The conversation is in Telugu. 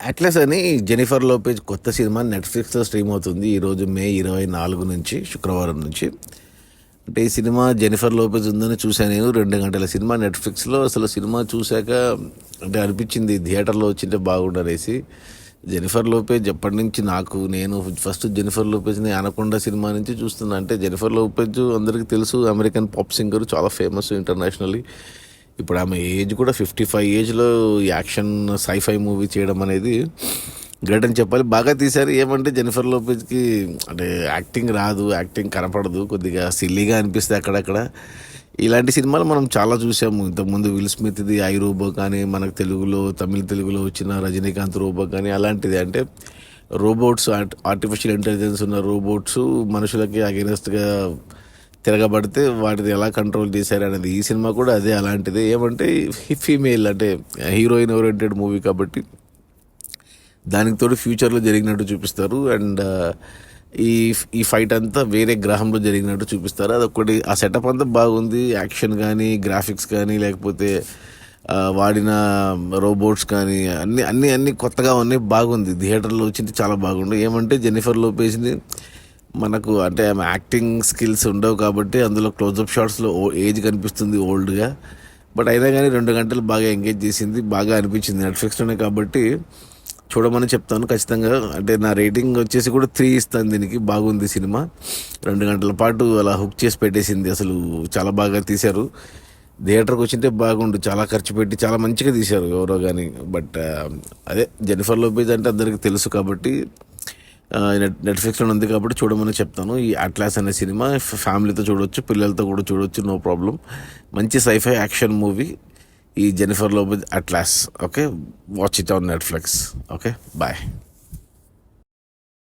అట్లస్ అని జెనిఫర్ లోపేజ్ కొత్త సినిమా నెట్ఫ్లిక్స్లో స్ట్రీమ్ అవుతుంది ఈరోజు మే 24 నుంచి శుక్రవారం నుంచి. అంటే ఈ సినిమా జెనిఫర్ లోపేజ్ ఉందని చూశాను నేను. 2 గంటల సినిమా నెట్ఫ్లిక్స్లో. అసలు సినిమా చూశాక అంటే అనిపించింది థియేటర్లో వచ్చింటే బాగుండనేసి. జెనిఫర్ లోపేజ్ ఎప్పటి నుంచి నేను ఫస్ట్ జెనిఫర్ లోపేజ్ని అనకొండ సినిమా నుంచి చూస్తున్నా. అంటే జెనిఫర్ లోపేజ్ అందరికీ తెలుసు, అమెరికన్ పాప్ సింగర్, చాలా ఫేమస్ ఇంటర్నేషనల్లీ. ఇప్పుడు ఆమె ఏజ్ కూడా 55 ఏజ్లో యాక్షన్ సైఫై మూవీ చేయడం అనేది గ్రేట్ అని చెప్పాలి. బాగా తీశారు. ఏమంటే జెనిఫర్ లోపేజ్కి అంటే యాక్టింగ్ రాదు, యాక్టింగ్ కనపడదు, కొద్దిగా సిల్లీగా అనిపిస్తే అక్కడక్కడ. ఇలాంటి సినిమాలు మనం చాలా చూసాము ఇంతకుముందు. విల్ స్మిత్ది ఐ రోబో కానీ, మనకు తెలుగులో వచ్చిన రజనీకాంత్ రోబో కానీ, అలాంటిది. అంటే రోబోట్స్, ఆర్టిఫిషియల్ ఇంటెలిజెన్స్ ఉన్న రోబోట్స్ మనుషులకి అగెనెస్ట్గా తిరగబడితే వాటిని ఎలా కంట్రోల్ చేశారు అనేది. ఈ సినిమా కూడా అదే అలాంటిదే. ఏమంటే ఫీమేల్ అంటే హీరోయిన్ ఓరియంటెడ్ మూవీ కాబట్టి దానికి తోడు ఫ్యూచర్లో జరిగినట్టు చూపిస్తారు. అండ్ ఈ ఫైట్ అంతా వేరే గ్రహంలో జరిగినట్టు చూపిస్తారు. అదొకటి. ఆ సెటప్ అంతా బాగుంది. యాక్షన్ కానీ, గ్రాఫిక్స్ కానీ, లేకపోతే వాడిన రోబోట్స్ కానీ అన్నీ కొత్తగా ఉన్నాయి. బాగుంది. థియేటర్లో వచ్చింది చాలా బాగుంది. ఏమంటే జెనిఫర్ లోపేజ్ని మనకు అంటే ఆమె యాక్టింగ్ స్కిల్స్ ఉండవు కాబట్టి అందులో క్లోజప్ షాట్స్లో ఏజ్ కనిపిస్తుంది ఓల్డ్గా. బట్ అయినా కానీ 2 గంటలు బాగా ఎంగేజ్ చేసింది, బాగా అనిపించింది. నెట్ఫ్లిక్స్లోనే కాబట్టి చూడమని చెప్తాను ఖచ్చితంగా. అంటే నా రేటింగ్ వచ్చేసి కూడా 3 ఇస్తాను దీనికి. బాగుంది సినిమా. 2 గంటల పాటు అలా హుక్ చేసి పెట్టేసింది. అసలు చాలా బాగా తీశారు. థియేటర్కి వచ్చింటే బాగుండు. చాలా ఖర్చు పెట్టి చాలా మంచిగా తీశారు ఎవరో కానీ. బట్ అదే జెనిఫర్ లోపేజ్ అంటే అందరికీ తెలుసు కాబట్టి నెట్ఫ్లిక్స్లో ఉంది కాబట్టి చూడమని చెప్తాను. ఈ అట్లాస్ అనే సినిమా ఫ్యామిలీతో చూడొచ్చు, పిల్లలతో కూడా చూడొచ్చు, నో ప్రాబ్లం. మంచి సైఫై యాక్షన్ మూవీ ఈ Jennifer Lopez Atlas. Okay, watch it on Netflix. Okay, bye.